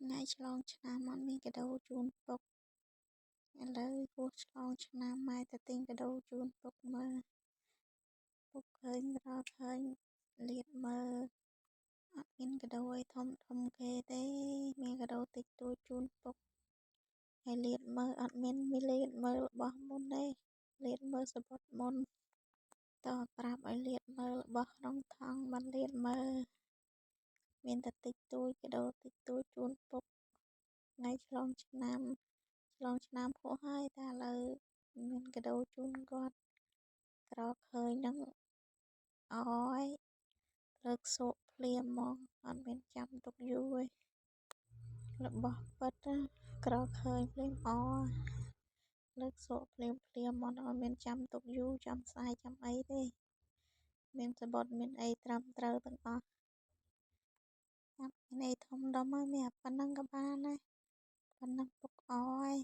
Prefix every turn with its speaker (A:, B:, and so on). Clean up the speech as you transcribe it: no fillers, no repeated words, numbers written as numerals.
A: ngàyឆ្លងឆ្នាំអត់មានកាដូជូនពុកឥឡូវហួសឆ្លងឆ្នាំម៉ែទៅទិញកាដូជូនពុកមើលពុកឃើញរកឃើញលៀតមើលអត់មានកាដូអីធំគេទេមានកាដូតិចតួចជូនពុកហើយលៀតមើលអត់មានលៀតមើលរបស់មុនទេលៀតមើលសបុតមុនតើប្រាប់ឲ្យលៀតមើលរបស់ក្នុងថង់មិនលៀតមើលមានតែតិចតួចកាដូតិចតួចជូនពុកថ្ងៃឆ្លងឆ្នាំហួសហើយតែឥឡូវមានកាដូជូនគាត់ក្រឃើញហ្នឹងអយលើកសក់ភ្លាមហ្មងអត់មានចាំទុកយូរទេរបស់ពិតក្រឃើញភ្លាមលើកសក់ភ្លាមមកអត់មានចាំទុកយូរចាំស្អែកចាំអីទេមានសបុតមានអីត្រឹមត្រូវទាំងអស់អត់មានអីធំដុំហើយមានប៉ុណ្ណឹងក៏បានដែរប៉ុណ្ណឹងពុកអយ